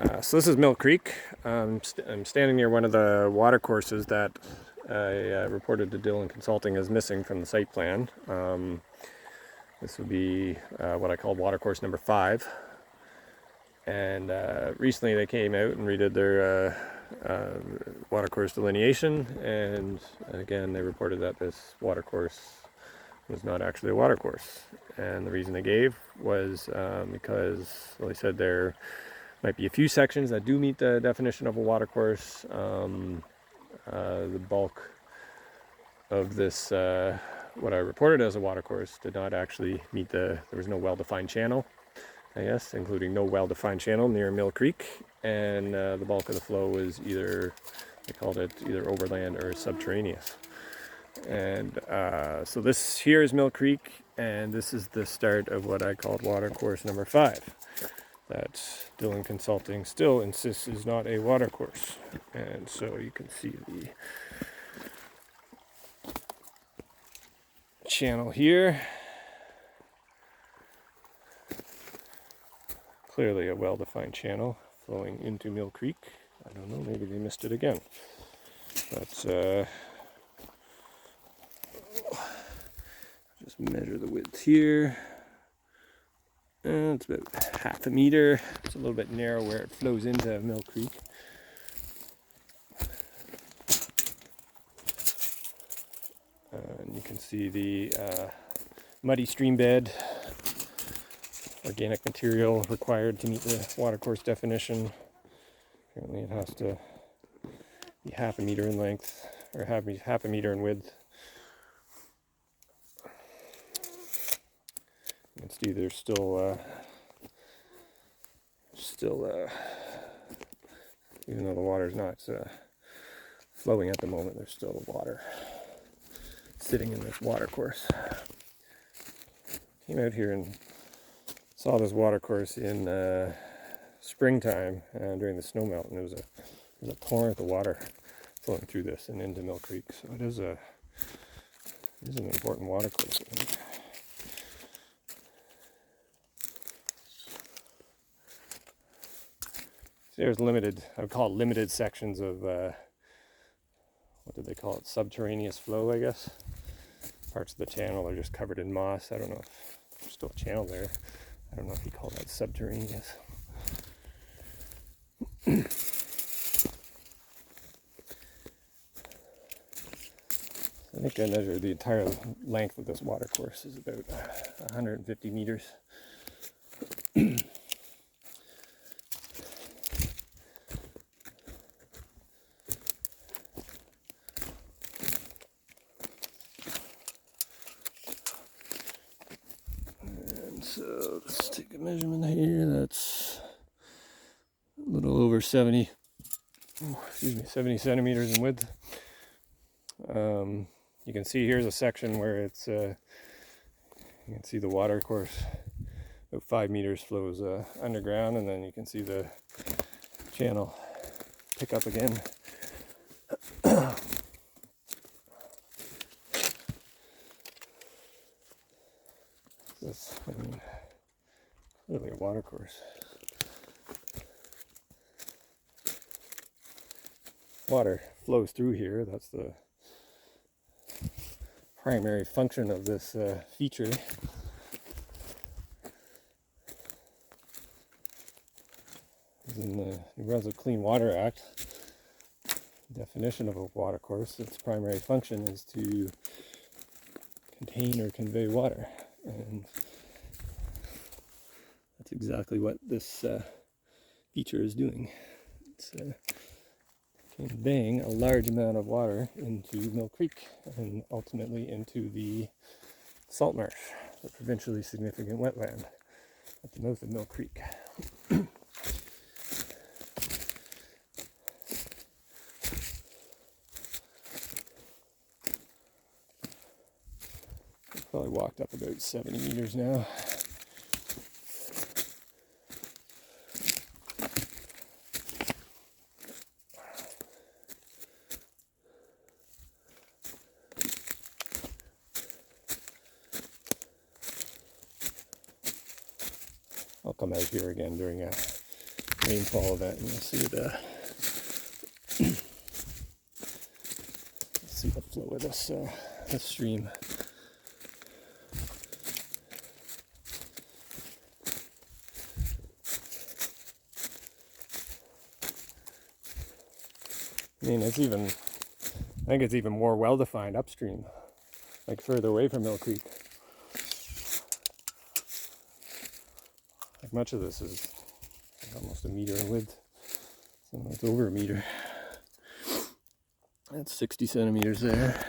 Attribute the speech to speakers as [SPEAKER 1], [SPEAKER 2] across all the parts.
[SPEAKER 1] So this is Mill Creek. I'm standing near one of the water courses that I reported to Dillon Consulting as missing from the site plan. This would be what I call watercourse number 5. And recently they came out and redid their watercourse delineation, and again they reported that this watercourse was not actually a watercourse. And the reason they gave was because, well, they said there might be a few sections that do meet the definition of a watercourse. The bulk of this, what I reported as a watercourse, did not actually meet there was no well-defined channel, I guess, including no well-defined channel near Mill Creek, and the bulk of the flow was either, they called it either overland or subterraneous. And so this here is Mill Creek, and this is the start of what I called watercourse number 5. That Dillon Consulting still insists is not a watercourse. And so you can see the channel here. Clearly a well-defined channel flowing into Mill Creek. I don't know, maybe they missed it again. But just measure the width here. It's about half a meter. It's a little bit narrow where it flows into Mill Creek. And you can see the muddy stream bed, organic material required to meet the watercourse definition. Apparently it has to be half a meter in length, or half a meter in width. You can see there's still even though the water is not flowing at the moment, there's still water sitting in this watercourse. Came out here and saw this watercourse in springtime during the snow melt, and there's a torrent of water flowing through this and into Mill Creek. So it is an important watercourse, I think. There's limited, I would call it limited sections of, what did they call it, subterraneous flow, I guess. Parts of the channel are just covered in moss. I don't know if there's still a channel there. I don't know if you call that subterraneous. I think I measured the entire length of this watercourse is about 150 meters. So let's take a measurement here. That's a little over 70 centimeters in width. You can see here's a section where it's, you can see the water course about 5 meters flows underground, and then you can see the channel pick up again. This, I mean, clearly a water course. Water flows through here. That's the primary function of this feature. In the New Brunswick Clean Water Act, definition of a water course, its primary function is to contain or convey water. And that's exactly what this feature is doing. It's conveying a large amount of water into Mill Creek and ultimately into the salt marsh, the provincially significant wetland at the mouth of Mill Creek. Probably walked up about 70 meters now. I'll come out here again during rainfall event, and you'll see the flow of this stream. I mean, I think it's even more well-defined upstream, like further away from Mill Creek. Like much of this is almost a meter in width. So it's over a meter. That's 60 centimeters there.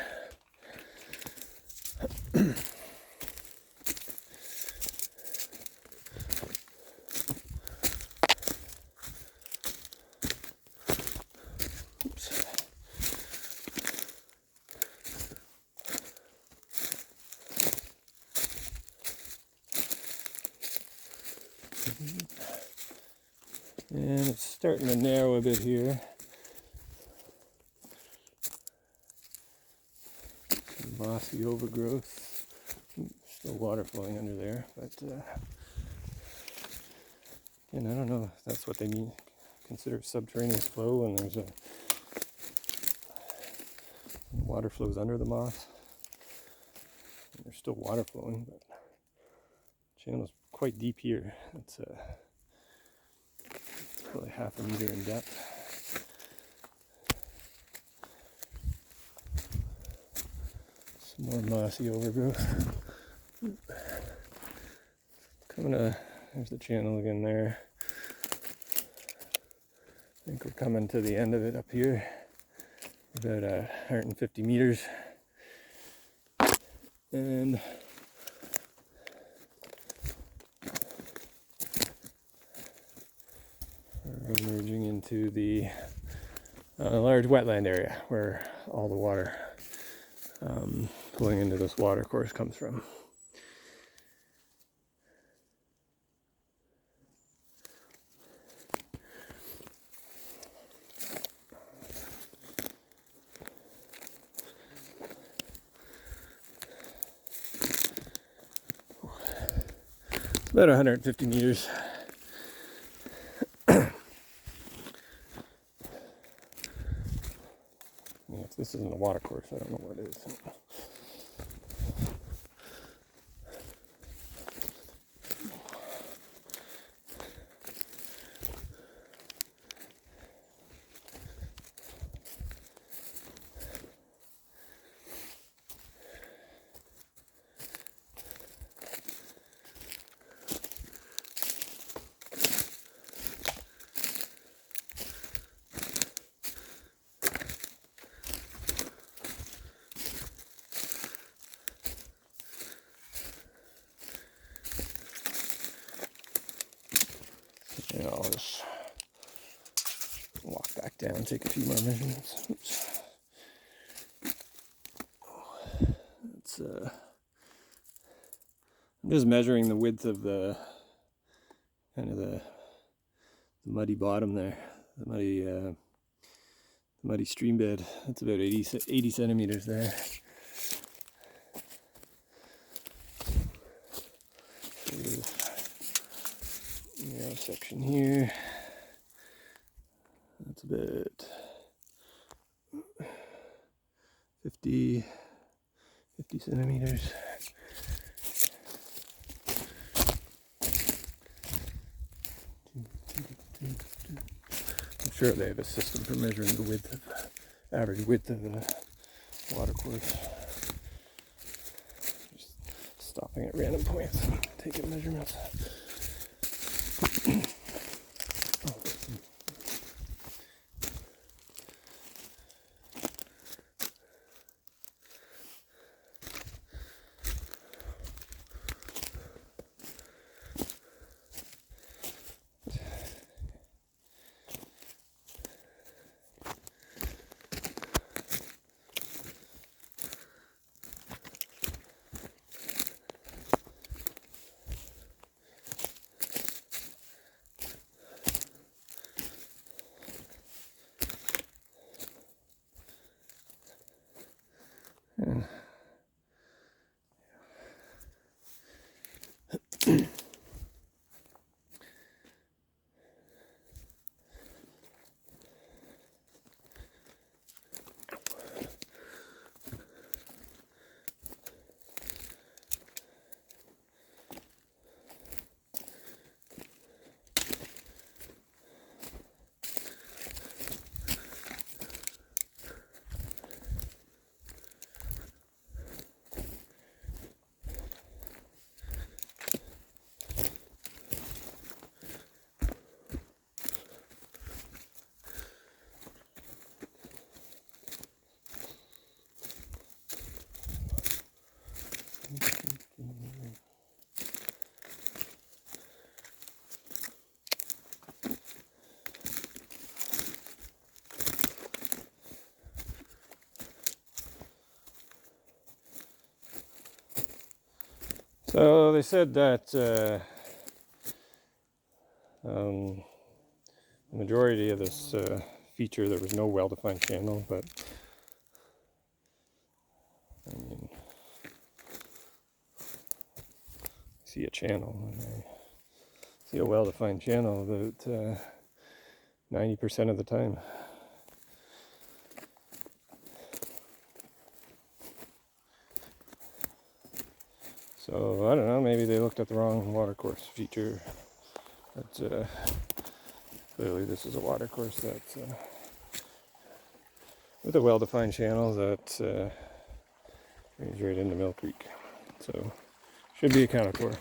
[SPEAKER 1] Oops. And it's starting to narrow a bit here. Some mossy overgrowth. Still water flowing under there, but again, I don't know if that's what they mean. Consider subterraneous flow, and there's water flows under the moss. And there's still water flowing, but the channel's quite deep here. It's probably half a meter in depth. Some more mossy overgrowth. There's the channel again there. I think we're coming to the end of it up here. About 150 meters. And we're emerging into the large wetland area where all the water flowing into this watercourse comes from. It's about 150 meters. If this isn't a watercourse, I don't know what it is. And I'll just walk back down, take a few more measurements. Oops. It's I'm just measuring the width of the the muddy bottom there, the muddy stream bed. That's about 80 centimeters there. Narrow section here. That's about 50 centimeters. I'm sure they have a system for measuring the average width of the watercourse. Just stopping at random points and taking measurements. So they said that the majority of this feature, there was no well-defined channel, but I mean, I see a channel, and I see a well-defined channel about 90% of the time. So I don't know, maybe they looked at the wrong watercourse feature. But clearly this is a watercourse that's with a well-defined channel that drains right into Mill Creek. So should be accounted for.